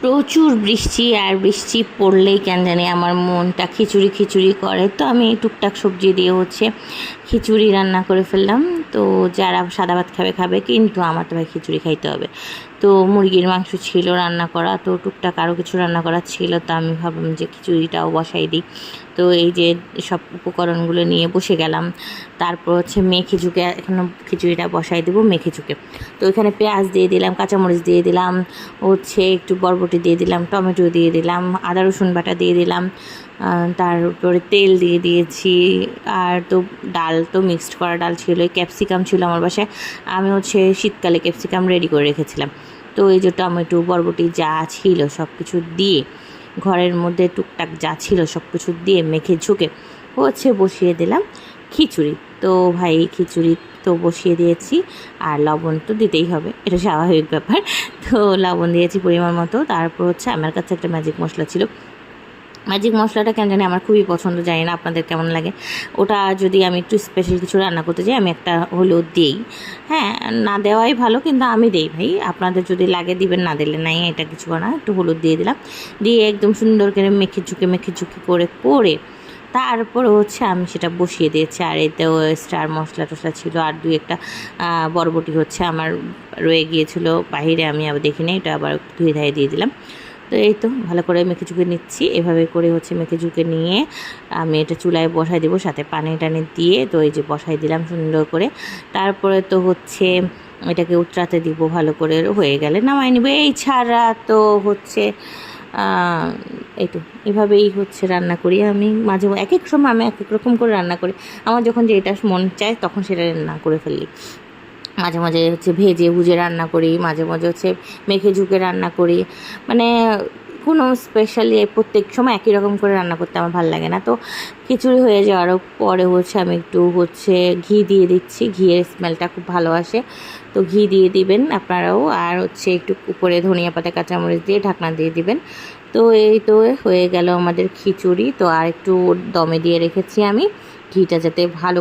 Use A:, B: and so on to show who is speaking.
A: প্রচুর বৃষ্টি, আর বৃষ্টি পড়লেই কেন জানি আমার মনটা খিচুড়ি খিচুড়ি করে। তো আমি টুকটাক সবজি দিয়ে খিচুড়ি রান্না করে ফেললাম। তো যারা সাদা ভাত খাবে খাবে, কিন্তু আমার তো ভাই খিচুড়ি খাইতে হবে। তো মুরগির মাংস ছিল রান্না করা, তো টুকটাক আরও কিছু রান্না করা ছিল। তো আমি ভাবলাম যে খিচুড়িটাও বসাই দিই। তো এই যে সব উপকরণগুলো নিয়ে বসে গেলাম। তারপর মেখে ঝুঁকে এখনও খিচুড়িটা বসাই দেবো মেখে ঝুঁকে। তো এখানে পেঁয়াজ দিয়ে দিলাম, কাঁচামরিচ দিয়ে দিলাম, একটু বরবটি দিয়ে দিলাম, টমেটো দিয়ে দিলাম, আদা রসুন বাটা দিয়ে দিলাম, তারপরে তেল দিয়ে দিয়েছি। আর তো ডাল তো মিক্সড করা ডাল ছিল, ক্যাপসিকাম ছিল আমার বাসায়। আমি শীতকালে ক্যাপসিকাম রেডি করে রেখেছিলাম। তো এই যে টমেটো বরবটি যা ছিল সব কিছু দিয়ে, ঘরের মধ্যে টুকটাক যা ছিল সব কিছু দিয়ে মেখে ঝুঁকে বসিয়ে দিলাম খিচুড়ি। তো ভাই খিচুড়ি তো বসিয়ে দিয়েছি, আর লবণ তো দিতেই হবে, এটা স্বাভাবিক ব্যাপার। তো লবণ দিয়েছি পরিমাণ মতো। তারপর আমার কাছে একটা ম্যাজিক মশলা ছিল। ম্যাজিক মশলাটা কেন জানি আমার খুবই পছন্দ, জানি না আপনাদের কেমন লাগে। ওটা যদি আমি একটু স্পেশাল কিছু রান্না করতে যাই, আমি একটা হলুদ দিই। হ্যাঁ, না দেওয়াই ভালো, কিন্তু আমি দিই ভাই। আপনাদের যদি লাগে দিবেন, না দিলে নাই, এটা কিছু না। একটু হলুদ দিয়ে দিলাম, দিয়ে একদম সুন্দর করে মেখে ঝুঁকে করে তারপর আমি সেটা বসিয়ে দিয়েছি। আর এতেও স্টার মশলা টশলা ছিল, আর দুই একটা বরবটি আমার রয়ে গিয়েছিলো বাহিরে, আমি আবার দেখিনি, এটা আবার ধুয়ে ধায়ে দিয়ে দিলাম। তো এই তো ভালো করে মেখে ঝুঁকে নিচ্ছি। এভাবে করে মেখে ঝুঁকে নিয়ে আমি এটা চুলায় বসাই দেবো, সাথে পানি টানি দিয়ে। তো এই যে বসাই দিলাম সুন্দর করে। তারপরে তো এটাকে উতরাতে দিব, ভালো করে হয়ে গেলে নামাই নিব। এই ছাড়া তো এই তো এভাবেই রান্না করি আমি। মাঝে এক এক সময় আমি এক এক রকম করে রান্না করি। আমার যখন যেটা মন চায় তখন সেটা রান্না করে ফেলি। মাঝে মাঝে ভেজে ভুজে রান্না করি, মাঝে মাঝে মেখে ঝুঁকে রান্না করি। মানে কোনো স্পেশালি প্রত্যেক সময় একই রকম করে রান্না করতে আমার ভালো লাগে না। তো খিচুড়ি হয়ে যাওয়ার পরে আমি একটু ঘি দিয়ে দিচ্ছি। ঘিয়ের স্মেলটা খুব ভালো আসে, তো ঘি দিয়ে দিবেন আপনারাও। আর একটু উপরে ধনিয়া পাতা কাঁচামরিচ দিয়ে ঢাকনা দিয়ে দিবেন। তো এই তো হয়ে গেল আমাদের খিচুড়ি। তো আর একটু দমে দিয়ে রেখেছি আমি, ঘিটা যাতে ভালো